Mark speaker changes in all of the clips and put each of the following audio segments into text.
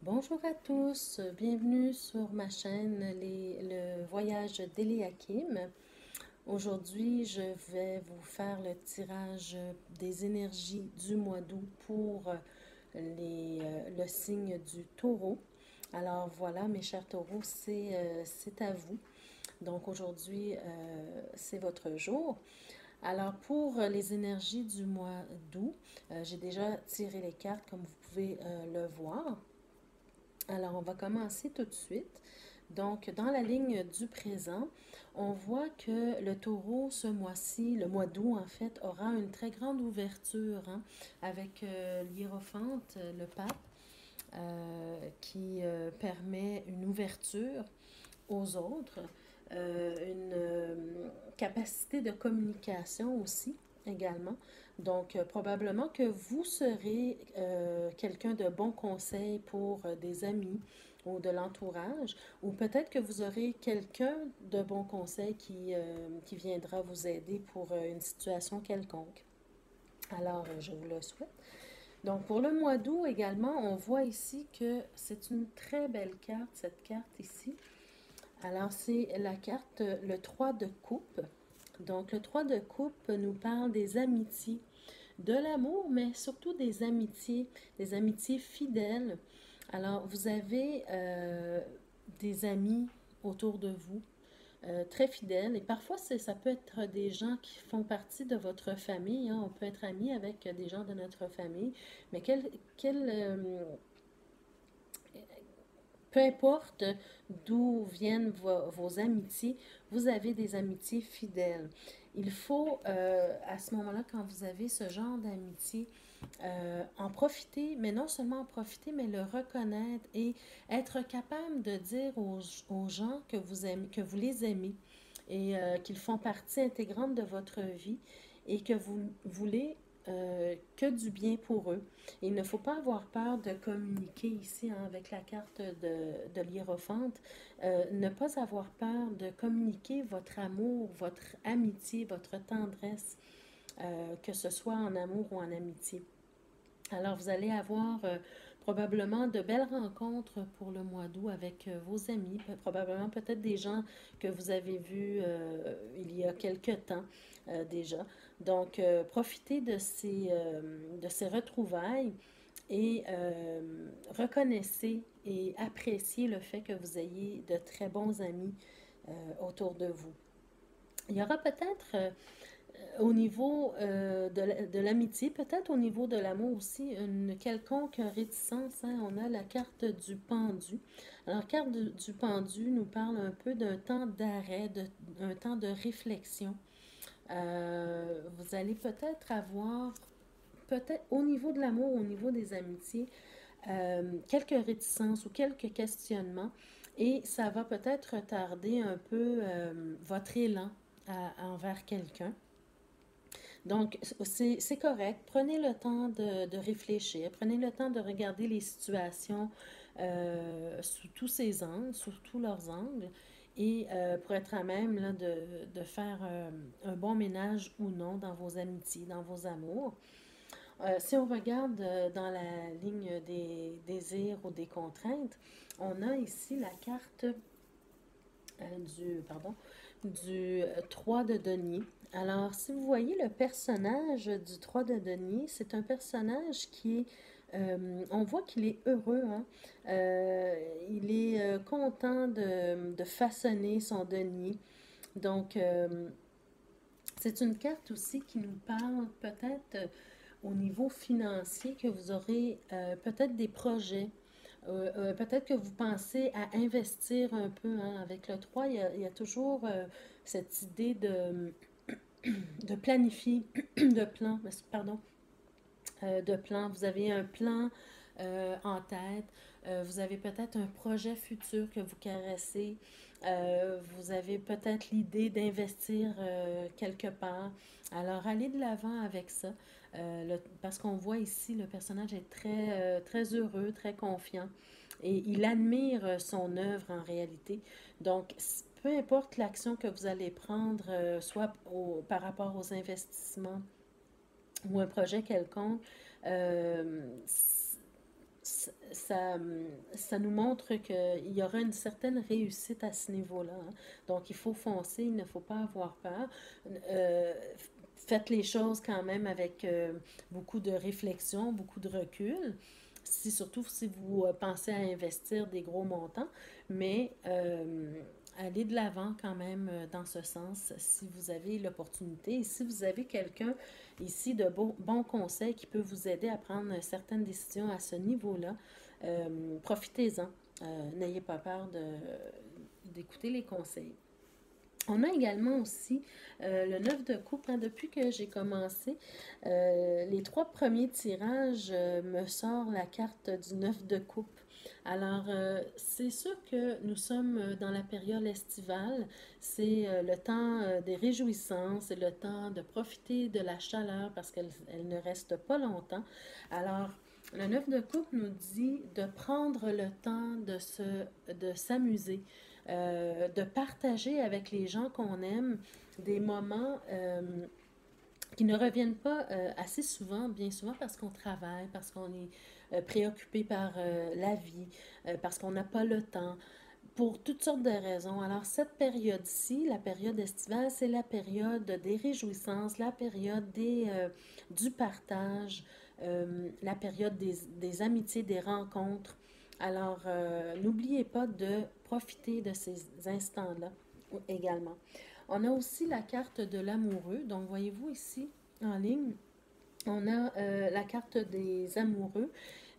Speaker 1: Bonjour à tous, bienvenue sur ma chaîne le voyage d'Eliakim. Aujourd'hui, je vais vous faire le tirage des énergies du mois d'août pour le signe du taureau. Alors voilà, mes chers taureaux, c'est à vous. Donc aujourd'hui, c'est votre jour. Alors pour les énergies du mois d'août, j'ai déjà tiré les cartes comme vous pouvez le voir. Alors, on va commencer tout de suite. Donc, dans la ligne du présent, on voit que le taureau, ce mois-ci, le mois d'août en fait, aura une très grande ouverture avec l'hiérophante, le pape, qui permet une ouverture aux autres, une capacité de communication aussi également. Donc, probablement que vous serez quelqu'un de bon conseil pour des amis ou de l'entourage, ou peut-être que vous aurez quelqu'un de bon conseil qui viendra vous aider pour une situation quelconque. Alors, je vous le souhaite. Donc, pour le mois d'août également, on voit ici que c'est une très belle carte, cette carte ici. Alors, c'est la carte, le 3 de coupe. Donc, le 3 de coupe nous parle des amitiés, de l'amour, mais surtout des amitiés fidèles. Alors, vous avez des amis autour de vous, très fidèles, et parfois ça peut être des gens qui font partie de votre famille, hein. On peut être amis avec des gens de notre famille, mais peu importe d'où viennent vos amitiés, vous avez des amitiés fidèles. Il faut, à ce moment-là, quand vous avez ce genre d'amitié, en profiter, mais non seulement en profiter, mais le reconnaître et être capable de dire aux gens que vous aimez, que vous les aimez et qu'ils font partie intégrante de votre vie et que vous voulez que du bien pour eux. Il ne faut pas avoir peur de communiquer ici hein, avec la carte de l'hiérophante. Ne pas avoir peur de communiquer votre amour, votre amitié, votre tendresse, que ce soit en amour ou en amitié. Alors, vous allez avoir probablement de belles rencontres pour le mois d'août avec vos amis, probablement peut-être des gens que vous avez vus il y a quelque temps déjà. Donc, profitez de ces retrouvailles et reconnaissez et appréciez le fait que vous ayez de très bons amis autour de vous. Il y aura peut-être au niveau de l'amitié, peut-être au niveau de l'amour aussi, une quelconque réticence. Hein. On a la carte du pendu. Alors, la carte du pendu nous parle un peu d'un temps d'arrêt, d'un temps de réflexion. Vous allez peut-être avoir, peut-être au niveau de l'amour, au niveau des amitiés, quelques réticences ou quelques questionnements. Et ça va peut-être retarder un peu votre élan envers quelqu'un. Donc, c'est correct. Prenez le temps de réfléchir. Prenez le temps de regarder les situations sous tous ces angles, sous tous leurs angles, et pour être à même là, de faire un bon ménage ou non dans vos amitiés, dans vos amours. Si on regarde dans la ligne des désirs ou des contraintes, on a ici la carte du 3 de denier. Alors, si vous voyez le personnage du 3 de denier, c'est un personnage qui est, on voit qu'il est heureux, hein. Il est content de façonner son denier. Donc, c'est une carte aussi qui nous parle peut-être au niveau financier que vous aurez peut-être des projets. Peut-être que vous pensez à investir un peu hein, avec le 3. Il y a toujours cette idée de planifier, de plan, pardon, de plan. Vous avez un plan en tête. Vous avez peut-être un projet futur que vous caressez. Vous avez peut-être l'idée d'investir quelque part. Alors, allez de l'avant avec ça. Parce qu'on voit ici, le personnage est très heureux, très confiant. Et il admire son œuvre en réalité. Donc, peu importe l'action que vous allez prendre, soit par rapport aux investissements ou un projet quelconque, ça nous montre qu'il y aura une certaine réussite à ce niveau-là, hein. Donc, il faut foncer, il ne faut pas avoir peur. Euh, Faites les choses quand même avec beaucoup de réflexion, beaucoup de recul. Surtout si vous pensez à investir des gros montants, mais allez de l'avant quand même dans ce sens si vous avez l'opportunité et si vous avez quelqu'un ici de bons conseils qui peut vous aider à prendre certaines décisions à ce niveau-là. Profitez-en. N'ayez pas peur d'écouter les conseils. On a également aussi le 9 de coupe, hein. Depuis que j'ai commencé, les trois premiers tirages me sort la carte du 9 de coupe. Alors, c'est sûr que nous sommes dans la période estivale. C'est le temps des réjouissances, c'est le temps de profiter de la chaleur parce qu'elle ne reste pas longtemps. Alors, le 9 de coupe nous dit de prendre le temps de s'amuser, de partager avec les gens qu'on aime des moments qui ne reviennent pas assez souvent, bien souvent parce qu'on travaille, parce qu'on est préoccupé par la vie, parce qu'on n'a pas le temps, pour toutes sortes de raisons. Alors, cette période-ci, la période estivale, c'est la période des réjouissances, la période du partage, la période des amitiés, des rencontres. Alors, n'oubliez pas de profiter de ces instants-là également. On a aussi la carte de l'amoureux. Donc, voyez-vous ici en ligne, on a la carte des amoureux.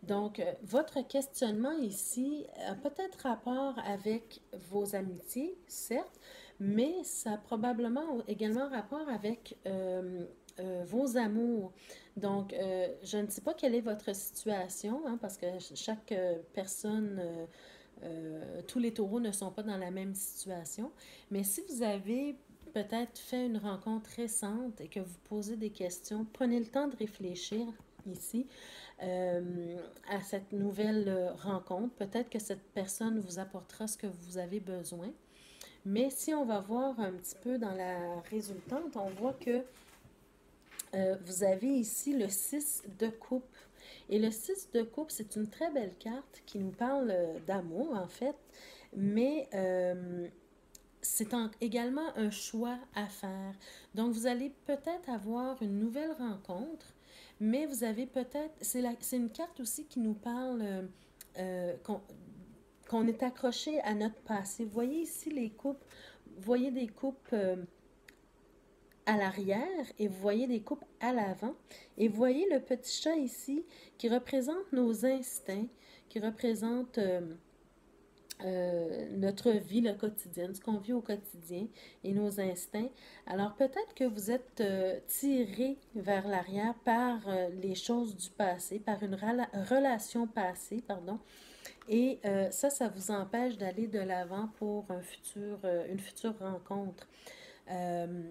Speaker 1: Donc, votre questionnement ici a peut-être rapport avec vos amitiés, certes, mais ça a probablement également rapport avec vos amours. Donc, je ne sais pas quelle est votre situation, hein, parce que chaque personne, tous les taureaux ne sont pas dans la même situation, mais si vous avez peut-être fait une rencontre récente et que vous posez des questions, prenez le temps de réfléchir ici à cette nouvelle rencontre. Peut-être que cette personne vous apportera ce que vous avez besoin. Mais si on va voir un petit peu dans la résultante, on voit que vous avez ici le 6 de coupe. Et le 6 de coupe, c'est une très belle carte qui nous parle d'amour, en fait, mais c'est également un choix à faire. Donc, vous allez peut-être avoir une nouvelle rencontre, mais vous avez peut-être... C'est une carte aussi qui nous parle euh, qu'on qu'on est accroché à notre passé. Vous voyez ici les coupes, vous voyez des coupes à l'arrière et vous voyez des coupes à l'avant. Et vous voyez le petit chat ici qui représente nos instincts, qui représente notre vie le quotidienne, ce qu'on vit au quotidien et nos instincts. Alors peut-être que vous êtes tiré vers l'arrière par les choses du passé, par une relation passée, pardon, et ça vous empêche d'aller de l'avant pour une future rencontre. Euh,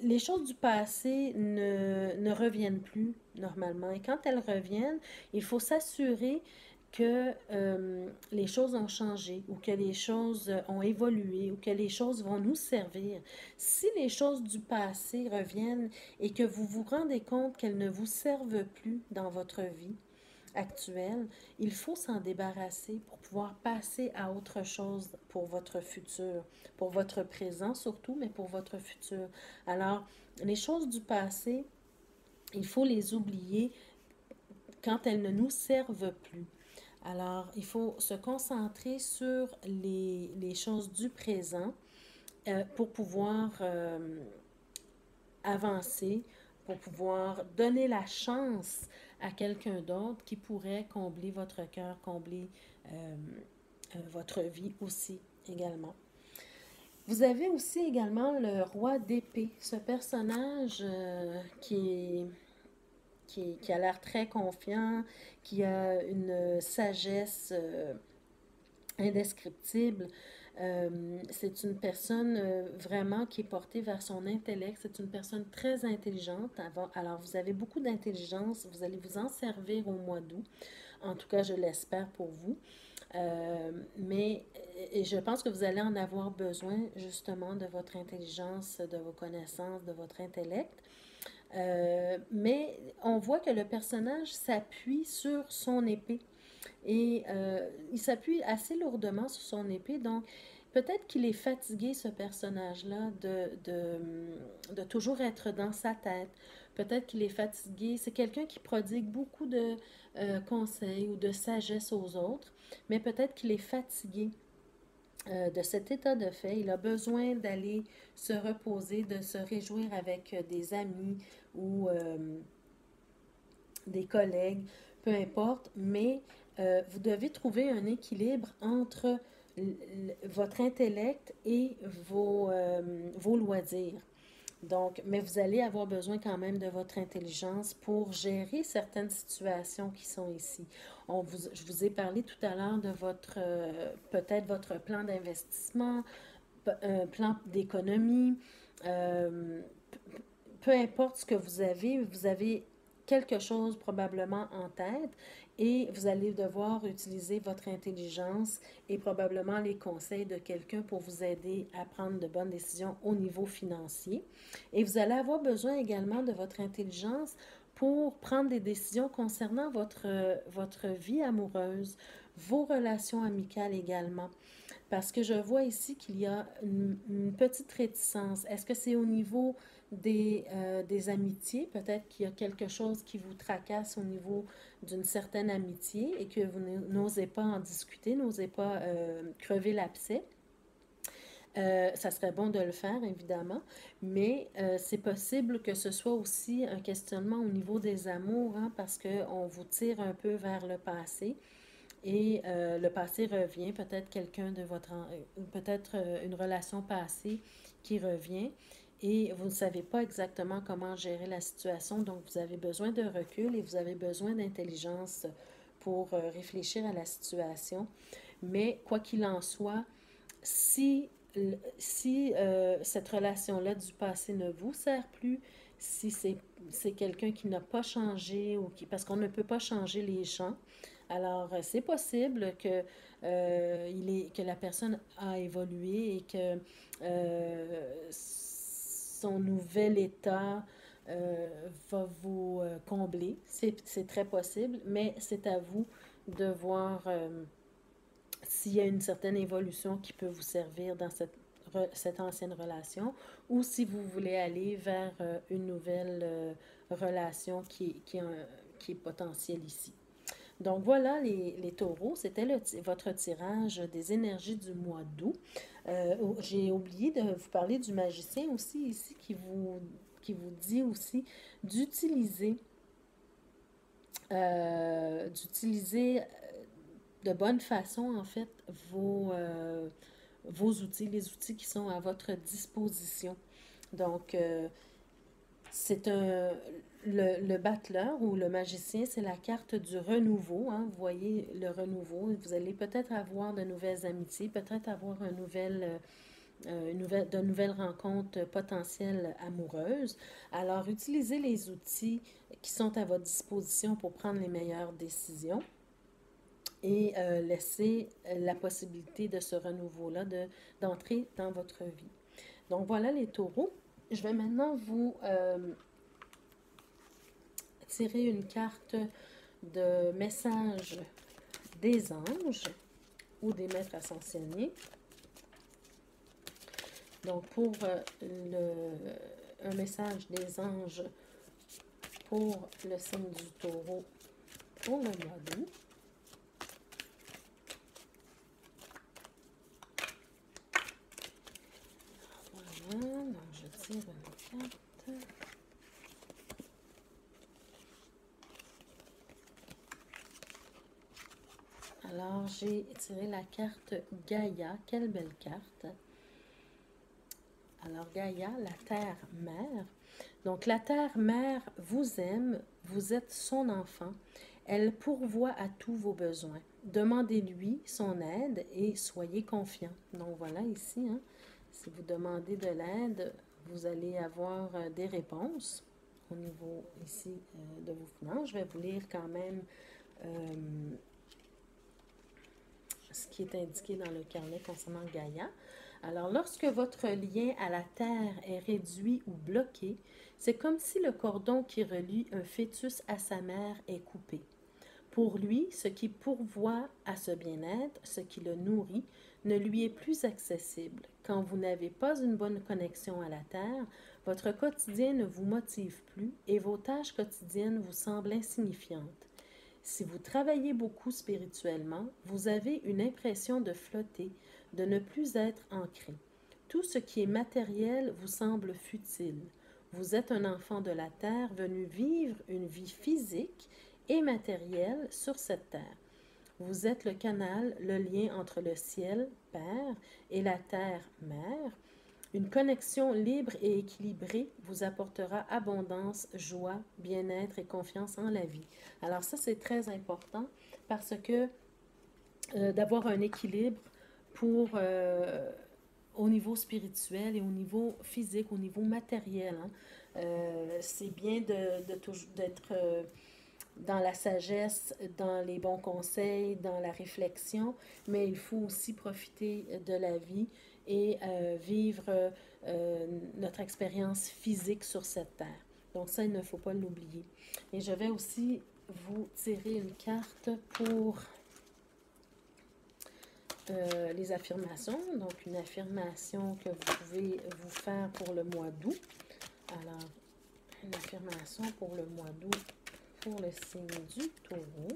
Speaker 1: les choses du passé ne reviennent plus normalement. Et quand elles reviennent, il faut s'assurer que les choses ont changé ou que les choses ont évolué ou que les choses vont nous servir. Si les choses du passé reviennent et que vous vous rendez compte qu'elles ne vous servent plus dans votre vie actuelle, il faut s'en débarrasser pour pouvoir passer à autre chose pour votre futur, pour votre présent surtout, mais pour votre futur. Alors, les choses du passé, il faut les oublier quand elles ne nous servent plus. Alors, il faut se concentrer sur les choses du présent pour pouvoir avancer, pour pouvoir donner la chance à quelqu'un d'autre qui pourrait combler votre cœur, combler votre vie aussi également. Vous avez aussi également le roi d'épée, ce personnage qui a l'air très confiant, qui a une sagesse indescriptible. C'est une personne vraiment qui est portée vers son intellect. C'est une personne très intelligente. Alors, vous avez beaucoup d'intelligence. Vous allez vous en servir au mois d'août. En tout cas, je l'espère pour vous. Mais et je pense que vous allez en avoir besoin justement de votre intelligence, de vos connaissances, de votre intellect. Mais on voit que le personnage s'appuie sur son épée. Et il s'appuie assez lourdement sur son épée, donc peut-être qu'il est fatigué, ce personnage-là, de toujours être dans sa tête. Peut-être qu'il est fatigué. C'est quelqu'un qui prodigue beaucoup de conseils ou de sagesse aux autres, mais peut-être qu'il est fatigué de cet état de fait. Il a besoin d'aller se reposer, de se réjouir avec des amis ou des collègues, peu importe, mais vous devez trouver un équilibre entre votre intellect et vos loisirs. Donc, mais vous allez avoir besoin quand même de votre intelligence pour gérer certaines situations qui sont ici. Je vous ai parlé tout à l'heure de votre, peut-être votre plan d'investissement, un plan d'économie. Euh, Peu importe ce que vous avez quelque chose probablement en tête et vous allez devoir utiliser votre intelligence et probablement les conseils de quelqu'un pour vous aider à prendre de bonnes décisions au niveau financier. Et vous allez avoir besoin également de votre intelligence pour prendre des décisions concernant votre vie amoureuse, vos relations amicales également. Parce que je vois ici qu'il y a une petite réticence. Est-ce que c'est au niveau des amitiés? Peut-être qu'il y a quelque chose qui vous tracasse au niveau d'une certaine amitié et que vous n'osez pas en discuter, n'osez pas crever l'abcès. Ça serait bon de le faire, évidemment, mais c'est possible que ce soit aussi un questionnement au niveau des amours, hein, parce qu'on vous tire un peu vers le passé. Et le passé revient, peut-être quelqu'un de peut-être une relation passée qui revient et vous ne savez pas exactement comment gérer la situation, donc vous avez besoin de recul et vous avez besoin d'intelligence pour réfléchir à la situation. Mais quoi qu'il en soit, si, si cette relation-là du passé ne vous sert plus, si c'est quelqu'un qui n'a pas changé ou qui, parce qu'on ne peut pas changer les gens, alors c'est possible que la personne a évolué et que son nouvel état va vous combler. C'est très possible, mais c'est à vous de voir s'il y a une certaine évolution qui peut vous servir dans cette ancienne relation ou si vous voulez aller vers une nouvelle relation qui est potentielle ici. Donc voilà les taureaux, c'était votre tirage des énergies du mois d'août. J'ai oublié de vous parler du magicien aussi ici qui vous dit aussi d'utiliser d'utiliser de bonne façon, en fait, vos outils, les outils qui sont à votre disposition. Donc, c'est un, le battleur ou le magicien, c'est la carte du renouveau. Hein. Vous voyez le renouveau. Vous allez peut-être avoir de nouvelles amitiés, peut-être avoir de nouvelles rencontres potentielles amoureuses. Alors, utilisez les outils qui sont à votre disposition pour prendre les meilleures décisions et laisser la possibilité de ce renouveau-là d'entrer dans votre vie. Donc voilà les taureaux. Je vais maintenant vous tirer une carte de message des anges ou des maîtres ascensionnés. Donc pour un message des anges pour le signe du taureau pour le mois d'août. Voilà, donc je tire une carte. Alors, j'ai tiré la carte Gaïa. Quelle belle carte! Alors, Gaïa, la terre-mère. Donc, la terre-mère vous aime, vous êtes son enfant. Elle pourvoit à tous vos besoins. Demandez-lui son aide et soyez confiant. Donc, voilà ici, hein, si vous demandez de l'aide, vous allez avoir des réponses au niveau ici de vos finances. Je vais vous lire quand même ce qui est indiqué dans le carnet concernant Gaïa. Alors, lorsque votre lien à la Terre est réduit ou bloqué, c'est comme si le cordon qui relie un fœtus à sa mère est coupé. Pour lui, ce qui pourvoit à ce bien-être, ce qui le nourrit, ne lui est plus accessible. Quand vous n'avez pas une bonne connexion à la Terre, votre quotidien ne vous motive plus et vos tâches quotidiennes vous semblent insignifiantes. Si vous travaillez beaucoup spirituellement, vous avez une impression de flotter, de ne plus être ancré. Tout ce qui est matériel vous semble futile. Vous êtes un enfant de la Terre venu vivre une vie physique et matérielle sur cette terre. Vous êtes le canal, le lien entre le ciel, Père, et la terre, Mère. Une connexion libre et équilibrée vous apportera abondance, joie, bien-être et confiance en la vie. Alors ça, c'est très important parce que d'avoir un équilibre pour au niveau spirituel et au niveau physique, au niveau matériel. Hein. C'est bien d'être dans la sagesse, dans les bons conseils, dans la réflexion, mais il faut aussi profiter de la vie et vivre notre expérience physique sur cette terre. Donc ça, il ne faut pas l'oublier. Et je vais aussi vous tirer une carte pour les affirmations. Donc une affirmation que vous pouvez vous faire pour le mois d'août. Alors, une affirmation pour le mois d'août pour le signe du Taureau.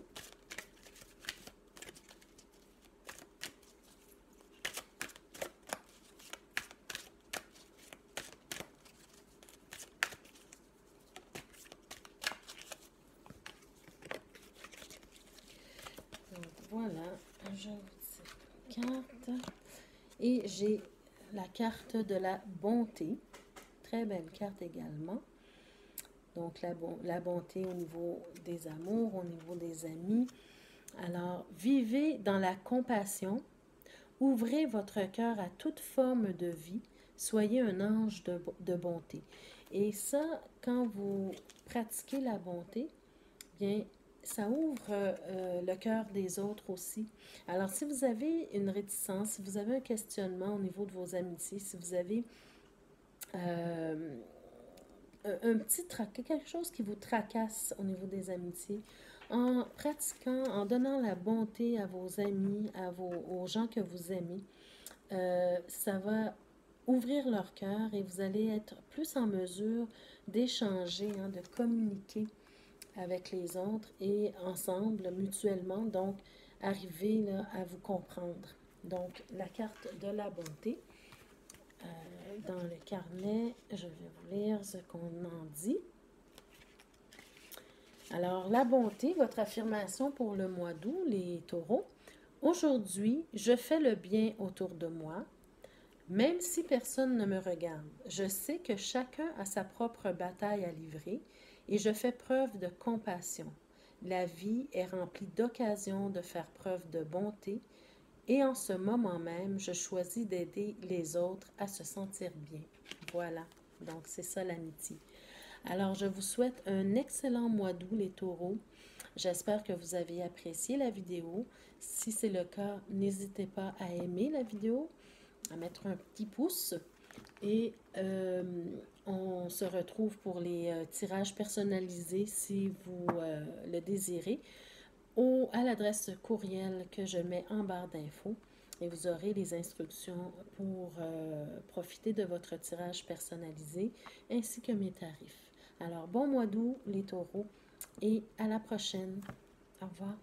Speaker 1: Donc voilà, je vous tire une carte. Et j'ai la carte de la bonté. Très belle carte également. Donc la bonté au niveau des amours, au niveau des amis. Alors, vivez dans la compassion. Ouvrez votre cœur à toute forme de vie. Soyez un ange de bonté. Et ça, quand vous pratiquez la bonté, bien, ça ouvre le cœur des autres aussi. Alors, si vous avez une réticence, si vous avez un questionnement au niveau de vos amitiés, si vous avez un petit quelque chose qui vous tracasse au niveau des amitiés, en pratiquant, en donnant la bonté à vos amis, aux gens que vous aimez, ça va ouvrir leur cœur et vous allez être plus en mesure d'échanger, hein, de communiquer avec les autres et ensemble, mutuellement, donc arriver là, à vous comprendre. Donc, la carte de la bonté. Dans le carnet, je vais vous lire ce qu'on en dit. Alors, la bonté, votre affirmation pour le mois d'août, les taureaux. Aujourd'hui, je fais le bien autour de moi, même si personne ne me regarde. Je sais que chacun a sa propre bataille à livrer et je fais preuve de compassion. La vie est remplie d'occasions de faire preuve de bonté et en ce moment même, je choisis d'aider les autres à se sentir bien. Voilà, donc c'est ça l'amitié. Alors, je vous souhaite un excellent mois d'août, les taureaux. J'espère que vous avez apprécié la vidéo. Si c'est le cas, n'hésitez pas à aimer la vidéo, à mettre un petit pouce. Et on se retrouve pour les tirages personnalisés si vous le désirez à l'adresse courriel que je mets en barre d'infos. Et vous aurez les instructions pour profiter de votre tirage personnalisé ainsi que mes tarifs. Alors, bon mois d'août, les taureaux, et à la prochaine. Au revoir.